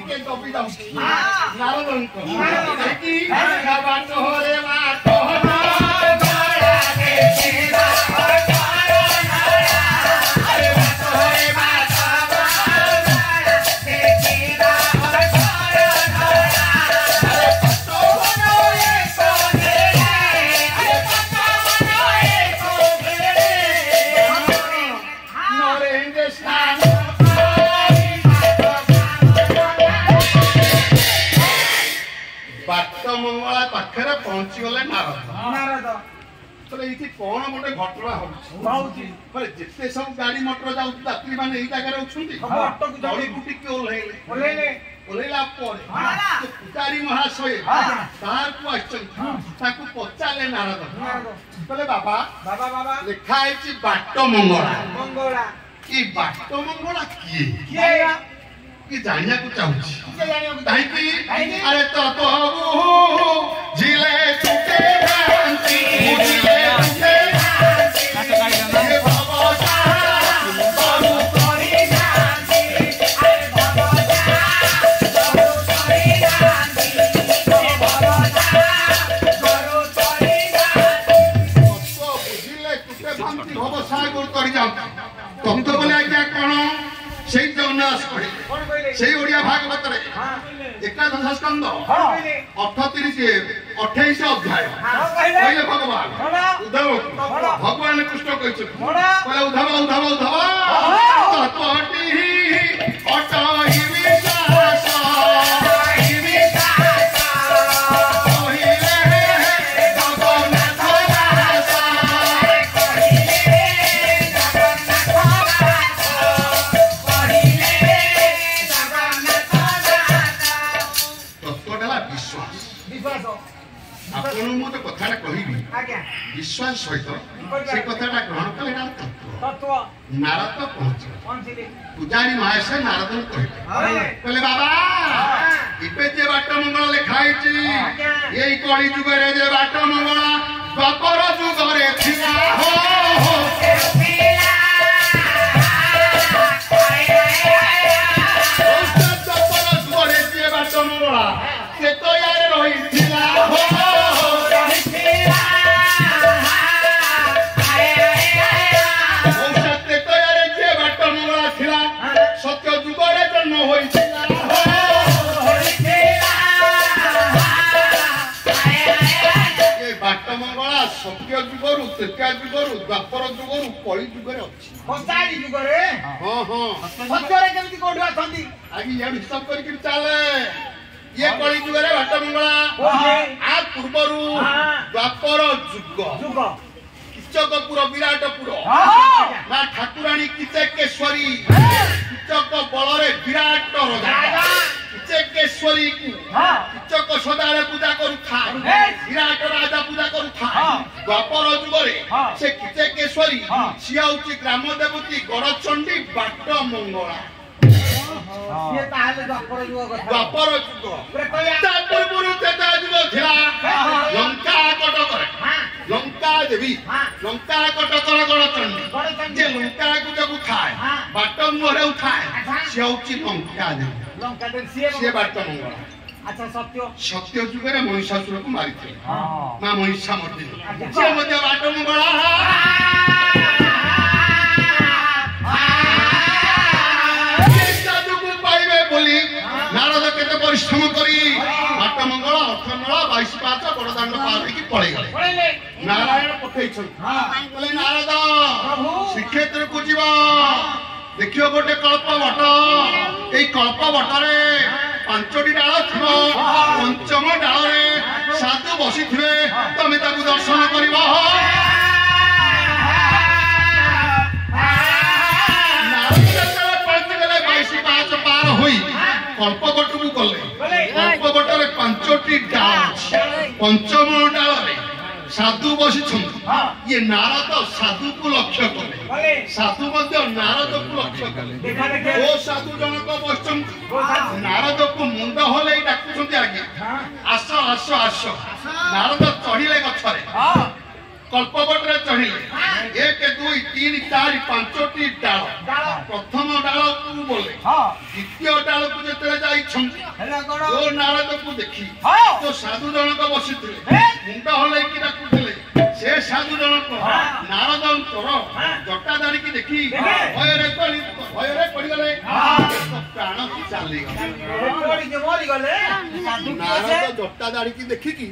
ଟିକେ ଦବି ଯାଉଛି ନାରଦଙ୍କ କି ବାଟ ହରେ ବାଟ मंगला पाखरे पहुंची गले नारद तले इति कोन मोटे घटना होउची पर जेते सब गाड़ी मोटर जाउ यात्री माने एई जगह उछुंती ऑटो को जड़ी गुटी के ओलेला परे पुजारी महाशय तार को आछन ताकू पचाले नारद तले बाबा लिखा आइची बाट मंगला की बाट मंगला किए कि जानिया को चाहूची अरे तो जिले तुके भांति जिले तुके भांति ये भवजा करू करी शांति अरे भवजा करू करी शांति ये भवजा करू करी शांति तो जिले तुके भांति भवजा करू करी जाओ तो बोले क्या कोन সেই জন্নাস পড়ে সেই ওড়িয়া ভাগবত রে একাদশ স্কন্ধ 38 অধ্যায় কইলে ভগবান উদ্ধব ভগবান কৃষ্ণ কইছে কইলে উদ্ধব ততটি অটহি বিশ্বাস विश्वास सहित से कथाटा ग्रहण कले तत्व नारद पहुंचे पुजारी महाशय नारद कहले बाबा इपे जे बाट मंगल लिखाई छी एई कली जुग रे जे बाट मंगल द्वापर जुग रे थिला हो द्वापर जुग रे जे बाट मंगल से तो यार रही थिला हो सत्य जुगरु त्रेता जुगरु द्वापर जुगरु कली जुगरे अछि संसारी जुगरे हां हां सत्यरे केमति कोठी अछंती आगी ये हिसाब करि कि चाले ये कली जुगरे भाट मंगला आ पूर्वरु द्वापर जुग किचकपुर विराटपुर ना ठाकुराणी किचकेश्वरी किचक बलरे विराट राजा किचकेश्वरी को किचक सदारे पूजा करू था विराट राजा पूजा करू था द्वापर जुगरे से किचकेश्वरी सिया होची ग्राम देवती गड़चंडी बाट मंगला ये ताले द्वापर जुग पूर्वरु तेता जुग थिला लंका कटकर लंका देवी लंका कटकर गड़चंडी जे लंका को जब खाए बाट मोरे उठाए से होची लंका देवी से बाट मंगला अच्छा सत्य जुगरे महिषासुर को मारिथे मां महिषा मर्दिनी से मध्य बाट मंगला नारद केते परिश्रम करी बाट मंगल अठमला 22 बड़दाण्ड पार की पड़े गले नारायण पठै छन बोले नारद प्रभु श्रीक्षेत्र को जीवा देखियो गोटे कल्प वट एई कल्प वटरे 5टी डाल थिबो पंचम डाल रे साधु बसिथिबे तमे ताकू दर्शन करिवो पार होई कल्पवट को गले कल्पवटरे 5टी डाल पंचम डाल रे साधु बसी ये नारद साधु को लक्ष्य कले साधु मध्य नारद को लक्ष्य कले ओ साधु जनक बसचन नारद को मुंड होले डाकुछंती आगे आस आस आस नारद चढ़िले गछरे कल्पवट रे चढ़िले 1 2 3 4 5टी डाल प्रथम डाल को बोले द्वितीय डाल को जेतरे जाई छंती जो नारद को देखी जो साधु जनक बसिथिले मुंड हलैकी डाकुथिले से साधु जनक नारदंकर जटा दाड़ी की देखी भयरे पड़ी गले प्राण चली गले। नारद जटा दाड़ी की देखी की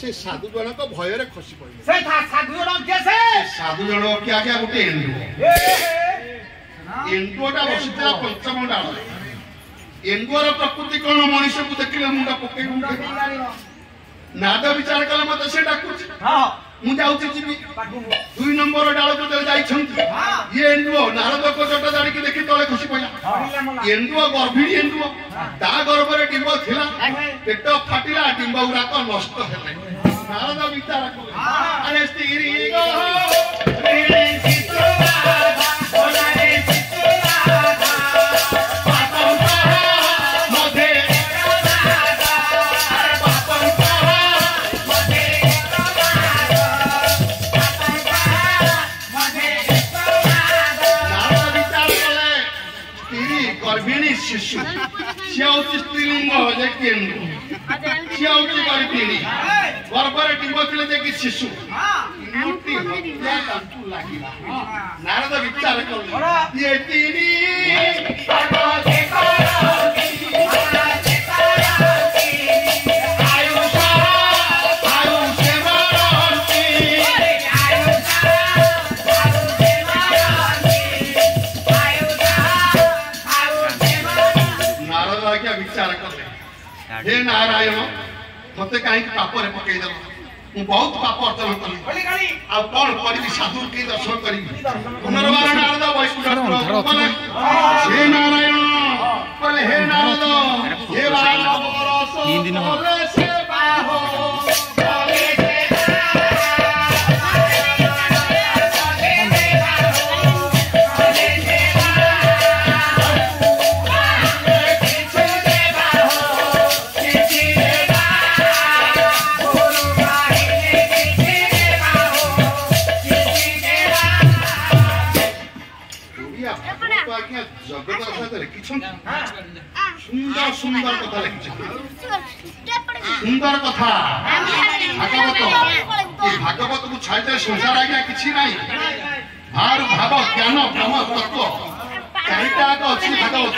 से साधु जनक भयरे खसी पड़े। से साधु जनक के से साधु जनक के आगे गोटे एंडुटा बसिथिला पंचम डाल एंडुआर प्रकृति कौन मनीष को देखिले मुंडा पके नाद विचार कले मते से डाकुछ मु जाउछि जीवी 2 नंबर डाल को जाई छंती ये एंडुओ नारद को जटा दाड़ी की देखि तळे खुशी पइला एंडुओ गर्भिणी एंडुओ ता गर्भरे डिंब थिला पेट फाटिला डिंब उरा को नष्ट हेले नारद विचार कले अरे स्त्री गो रे चित्तरा ओलारे शिशु स्त्रीलिंग गर्भिणी गर्भर डिंब थे कि शिशु नारद विचार हे नारायण मत कहीं पाप पकईद मु बहुत पाप अर्जन कली आ कौन करी साधु के दर्शन करी पुनर्बार नारद वैकुंठ हे नारायण बोले हे नारद हे बरस 3 दिन से बाहो सुंदर सुंदर कथा लिखिछ सुंदर कथा भागवत ये भागवत को छाइते संसार आज्ञा किछि नाही भार भाव ज्ञान ब्रह्म तत्व चारिटा अछि भागवत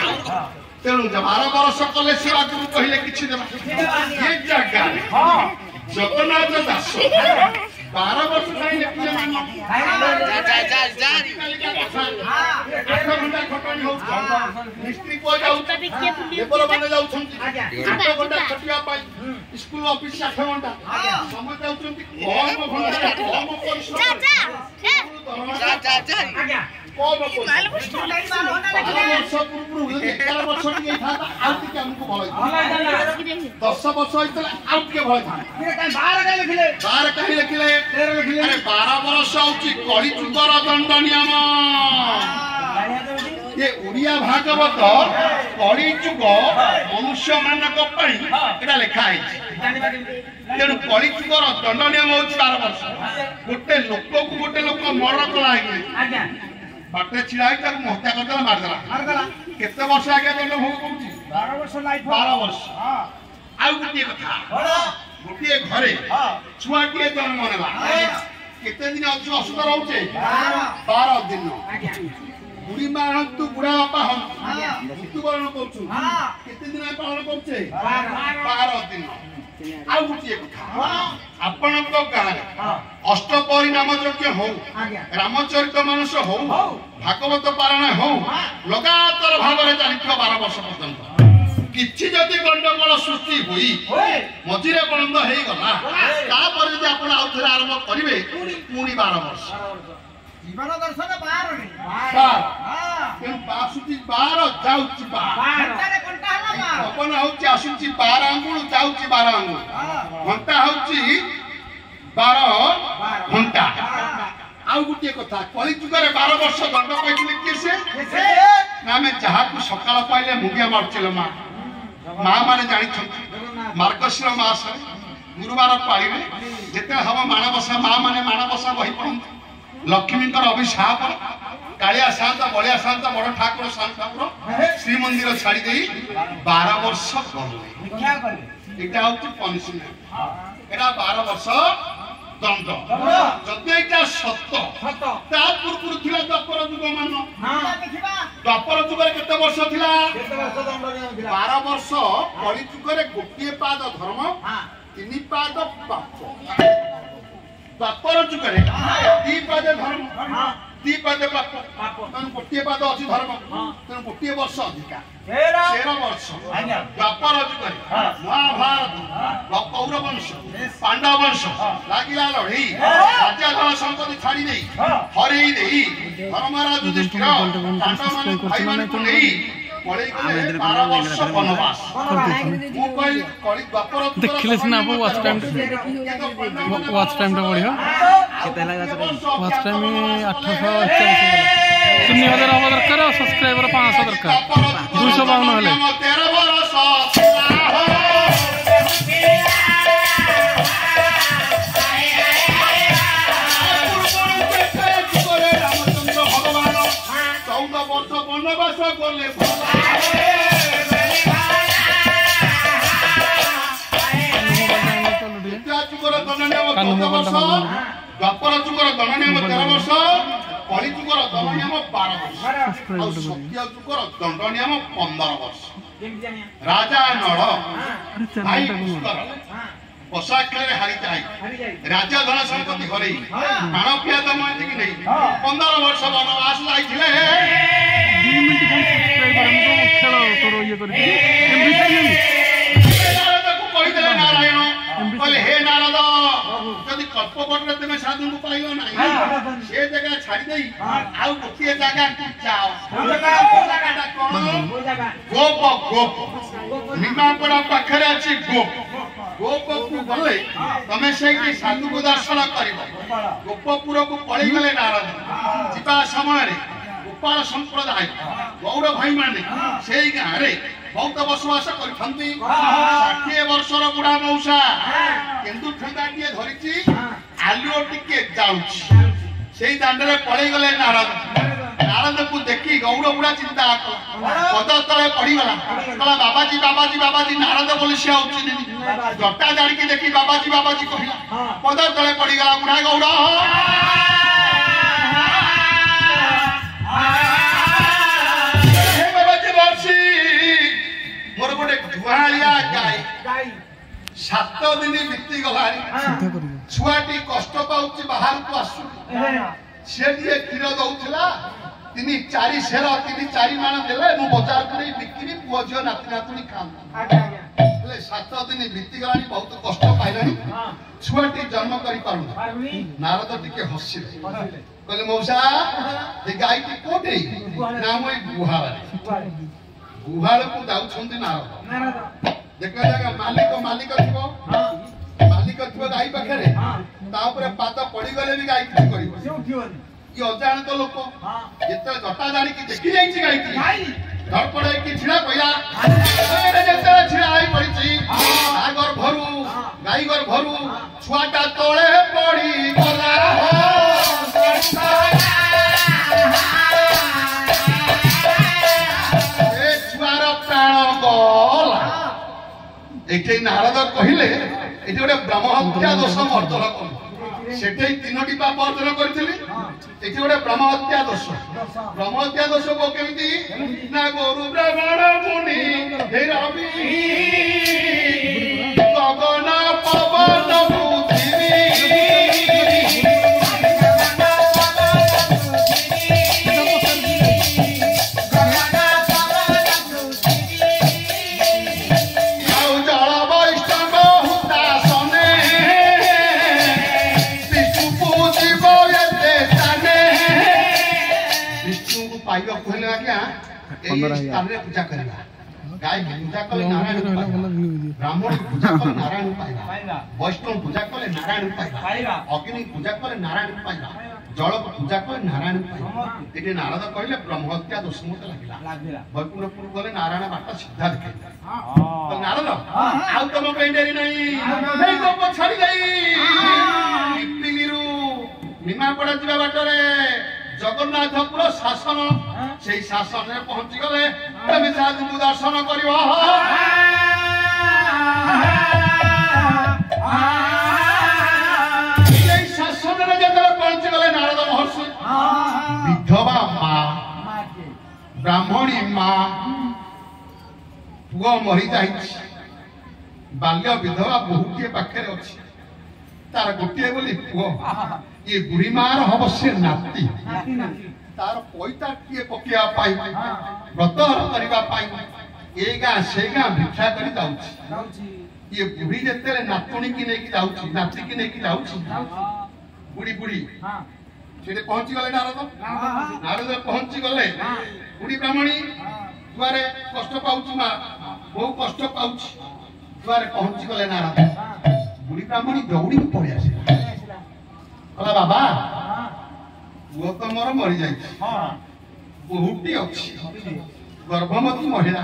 तेणु 12 वर्ष कले से आज कहले किछि देबा ये जगह जगन्नाथ दास 12 वर्ष नहीं लिखिले मिस्त्री को जाऊ लेबर माने जाऊ छंती 8 घंटा खटिया पाई स्कूल ऑफिस 8 घंटा समय जाऊ छंती कम घंटा कम परिश्रम आज्ञा कम वर्ष नहीं था आउ के हमको भलाई 10 वर्ष होइतला आउ के भलाई था 12 कहीं लिखिले अरे 12 वर्ष होची कली जुगर दंड नियम ये उड़िया भागवत कली जुग मनुष्य मानक पई एटा लिखा है तेणु कली जुगर दंड नियम होची 12 वर्ष गोटे लोक मरण कला है बाटे छिड़ाई तक हत्या करदेला मारदेला केते वर्ष आगे दंड भोग करूची 12 वर्ष लाइफ 12 वर्ष आउ गोटे कथा गोटे घरे छुआटिए जन्म नेला केते दिन असुध रहउचे 12 दिन बुढ़ी मां तू बुढ़ा बापा हम मृत्युवरण करछु केते दिन पालन करछे 12 दिन आउ गोटे कथा आपन को गाय अष्टपहरी नाम यज्ञ हो रामचरित मानस हो भागवत पारायण हो लगातार भाव में चलिथिबा 12 वर्ष पर्यंत किछि जदि गंडगोल सृष्टि होई मझिरे बंद हे गला तापर जदि आपण आउथरे आरंभ करिवे पुणी 12 वर्ष जीवन दर्शन 12 नहीं हां केन बासुति 12 जाउची 12 घंटा हला अपन होची आसुची 12 अंगुल जाउची 12 अंगुल घंटा होची 12 घंटा आउ गुटे कथा कली जुगरे 12 वर्ष दंड पाइले किसे ना में जहा को सकाळ पाइले मुगिया मारचल मां माने जानि छथि मार्गशीर मास गुरुवार पाइले जेते हवा माणबसा मां माने माणबसा बही पड़न लक्ष्मीकर अभिशाप कालिया शांत बलिया शांत बड़ ठाकुर शांत ठाकुर श्रीमंदिर छाड़ी दे 12 वर्ष गले एटा होती पनिशमेंट एटा 12 वर्ष दंड जदि एटा सत्य ता पूर्व थिला द्वापर युग मान द्वापर युग रे केते वर्ष थिला 12 वर्ष कली युग रे गोटिए पाद धर्म 3 पाद पाप द्वापर युग रे 2 पाद धर्म 2 पाद पाप गोटिए पाद अछि धर्म तेन गोटिए वर्ष अधिका 13 वर्ष द्वापर युग रे महाभारत कौरव वंश पांडव वंश लागिला लढई राज्य धन संपत्ति छाड़ी देई हरई देई धर्मराज युधिष्ठिर पांडव मान भाई मान को नहीं पळे गले 12 वर्ष वनवास मु कहि कली द्वापर देखले सिना आप वाच टाइम टा बढ़िया केते लगा वाच टाइम 841 3000 हम दरकार सब्सक्राइबर 500 दरकार 252 हले 13 वर्ष रामचंद्र भगवान 14 वर्ष वनवास गले द्वापर जुगर दंडनियम 13 वर्ष कली जुगर दंडनियम 12 वर्ष और सत्य जुगर दंडनियम 15 वर्ष राजा नळ भाई पुष्कर बसाखेल हारी जाए राजा धन संपत्ति हरई प्राण पिया दम कि नहीं 15 वर्ष वनवास जाइथिले 2 मिनिट सब्सक्राइबर हमको खेल करो ये कर नारायण कहले हे नारद जदि कल्पवट तुम साधु को पाइलो नहीं से जगह छाड़ी दई आउ गोटिए जगह जाओ गोप गोप निमापड़ा पाखरे अछि गोप गोप को गले तमे सेठी साधु को दर्शन करिवो गोपपुर को पळी गले नारद जिबा समय रे गोपाल संप्रदाय गौड़ भाई माने सेई गां रे बहुत बसवास करथंती 60 वर्षर बुढ़ा मौसा केंदु ठंडाटिए धरिची आलुओ टिके जाउची सेई दांडरे पळी गले नारद नारद को देखी गौड़ बुढ़ा चिंता पद तले पड़ी गला कहला बाबाजी बाबाजी बाबाजी नारद बोली से आउची जटा जाड़ी के देखी बाबाजी बाबाजी कहिला पद तले पड़ी गला बुढ़ा गौड़ मोर गोटे धुआलिया गाई 7 दिन बीती गलानी छुआटी कष्ट पाउची बाहर को आसु से दिए क्षीर दउथला 3-4 सेर 3-4 मान देले मु बाजार करे बिक्री पुओ झियो नाती नातुनी खान बोले 7 दिन बीती गलानी बहुत कष्ट पाइलानी छुआटी जन्म करी पारु नारद टिके हसिले कहले मौसा ए गाई की कोठे ना मोई गुहाळ गुहाळ को जाउछंती नारद देखा जागा मालिक थिबो गाई पाखरे ता ऊपर पात पड़ी गले भी गाई की करिवो ये अजान तो लोक जेते जटा जानी की देखि जाई छी गाई धड़पड़े की छिड़ा कइला अरे जेते छिड़ा आई पड़ी छी आगर भरू गाई घर भरू छुआटा तोळे पड़ी गला एठे नारद कहिले एठे गोटे ब्रह्म हत्या दोष मर्दन कलु सेठे 3टी पाप अर्जन करथिली एठे गोटे ब्रह्म हत्या दोष को केमिति ना गुरु ब्राह्मण मुनि हे रवि गगन पवन पृथ्वी पूजा करवा गाय पूजा कले नारायण ब्राह्मण पूजा कले नारायण पाइबा वैष्णव पूजा कले नारायण पाइबा अग्नि पूजा कले नारायण पाइबा जल पूजा कले नारायण पाइबा एटे नारद कहले ब्रह्महत्या दोष मत लागिला वैकुंठपुर गले नारायण बाटा सीधा देखे तो नारद आउ तम पेंडेरी नहीं नहीं को छाड़ी गई पिलिरु निमापड़ा जिबा बाटरे ଜଗନ୍ନାଥପୁର ଶାସନ ସେଇ ଶାସନରେ ପହଞ୍ଚି ଗଲେ ତମେ ସାଧୁଙ୍କୁ ଦର୍ଶନ କରିବ। ସେଇ ଶାସନରେ ଯେତେବେଳେ ପହଞ୍ଚି ଗଲେ ନାରଦ ମହର୍ଷି ବିଧବା ମା ବ୍ରାହ୍ମଣୀ ମା ପୁଅ ମରିଯାଇଛି ବାଲ୍ୟ ବିଧବା ବହୁଟିଏ ପାଖରେ ଅଛି ତାର ଗୋଟିଏ ବୋଲି ପୁଅ ये बुढ़ी मार हम से नाती तार पैसा किए पकेया पाई व्रतहर करबा पाई ए गां से गां भिक्षा करी जाउची ये बुढ़ी जेते नातुणी की नेकी जाउची नाती की नेकी जाउची बुढ़ी बुढ़ी सेटे पहुंची गले नारद पहुंची गले बुढ़ी ब्राह्मणी दुआरे कष्ट पाउची मा बहु कष्ट पाउची दुआरे पहुंची गले नारद बुढ़ी ब्राह्मणी दौड़ी पड़े आसे कहला बाबा पुओ तो मोर मरी जाई बहुटी अच्छी गर्भवती महिला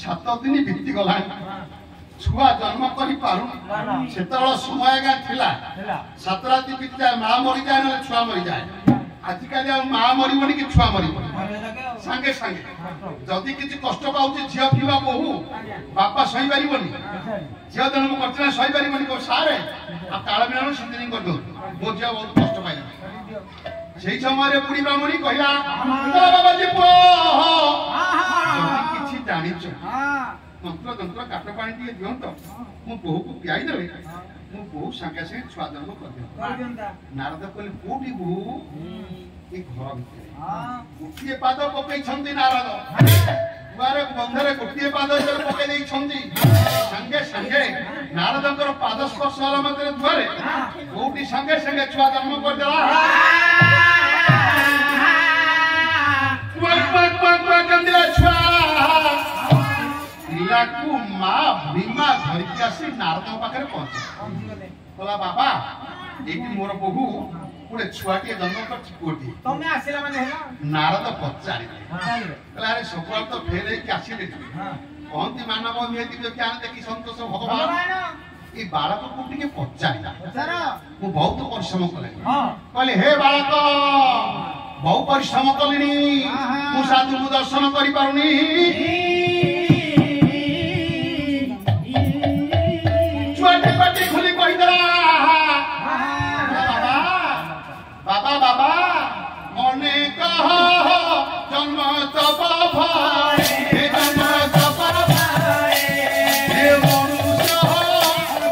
7 दिन बीती गला छुआ जन्म करी पारु सेतळ समय गा थिला 7 राति बीती जाए मां मरी जाए न छुआ मरी जाए आजिकाली मां मरिबनी कि छुआ मरिबनी संगे संगे जदि किछि कष्ट पाउछि झिया पिवा बहु बापा सही पारिबनी झिया जन्म करथिला सही पारिबनी को सारे आ काळ बिना सिद्धिनी कर दो मो झिया बहुत कष्ट पाइला सेही समय रे बुढ़ी ब्राह्मणी कहिला बाबा जी पो किछि जानिछ मंत्र तंत्र काट पानी दिए दियो तो मो बहु को पियाई देले मो बहु संगे संगे छुआ जन्म कर दियो नारद कहले कोठी बहु ए घर भितर गोटिए पाद पकई छंदी नारद दुआरे बंधरे गोटिए पाद जर पकई देई छंदी संगे संगे नारदकर पाद स्पर्श होला मात्रे दुआरे कोठी संगे संगे छुआ जन्म कर देला कंदिला छुआ पिलाकू मां भीमा धरिकी आसी नारद पाखे पहुंचे बोला बाबा एटी मोर बहु गोटे छुआटी जन्म कर पुओटी तमे आसिला माने हैला नारद पचारि कहला अरे सकाळ तो फेर के आसिले कहंती मानव नियति जो ज्ञान देखि संतोष भगवान ए बालक को टिके पचारिला मु बहुत परिश्रम कले कहले हे बालक बहु परिश्रम कलिनी मु साधु को दर्शन करि पारुनी पाटी खुली कही दला बाबा बाबा मने कह जन्म तब भाई जन्म तब भाई हे मनुष्य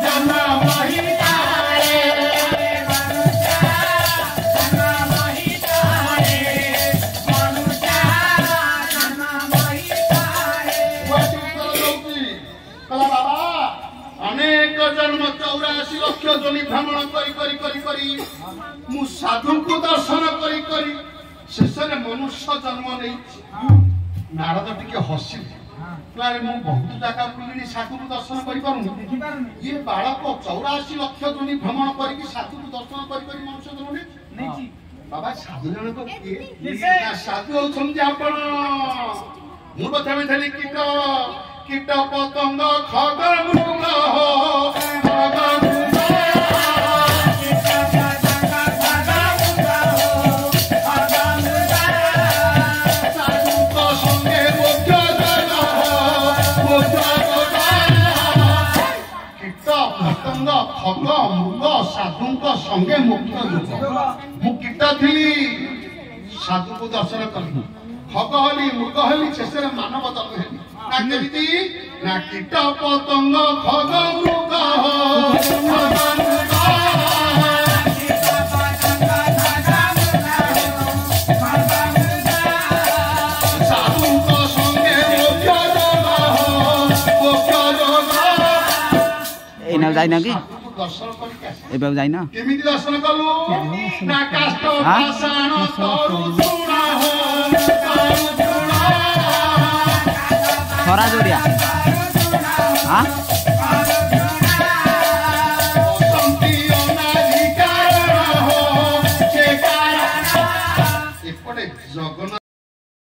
जन्म मही तारे मनुष्य जन्म मही तारे मनुष्य जन्म मही तारे कला बाबा अनेक जन्म 84 लक्ष जोनि भ्रमण करी मु साधु को दर्शन करी शेषरे मनुष्य जन्म नहीं नारद टिके हसी मारे मु बहुत जगह बुलिनी साधु को दर्शन करि पारुनी ये बालक 84 लक्ष जोनि भ्रमण करी साधु को दर्शन करी मनुष्य जन्म नहीं बाबा साधु जन को किए साधु होछन आपण मु कथा में थली कीट पतंग खग मृग खग मृग साधु संगे मुख्य मु कीट थी साधु को दर्शन कली खग हली मृग हली शेष मानव जन्म हेली ना कीट पतंग खग मृग जाइना कि एबे जाइना केमिति दर्शन कलु ना काष्ट पाषाण तरु चूड़ा हो तरु चूड़ा खरा जोरिया हां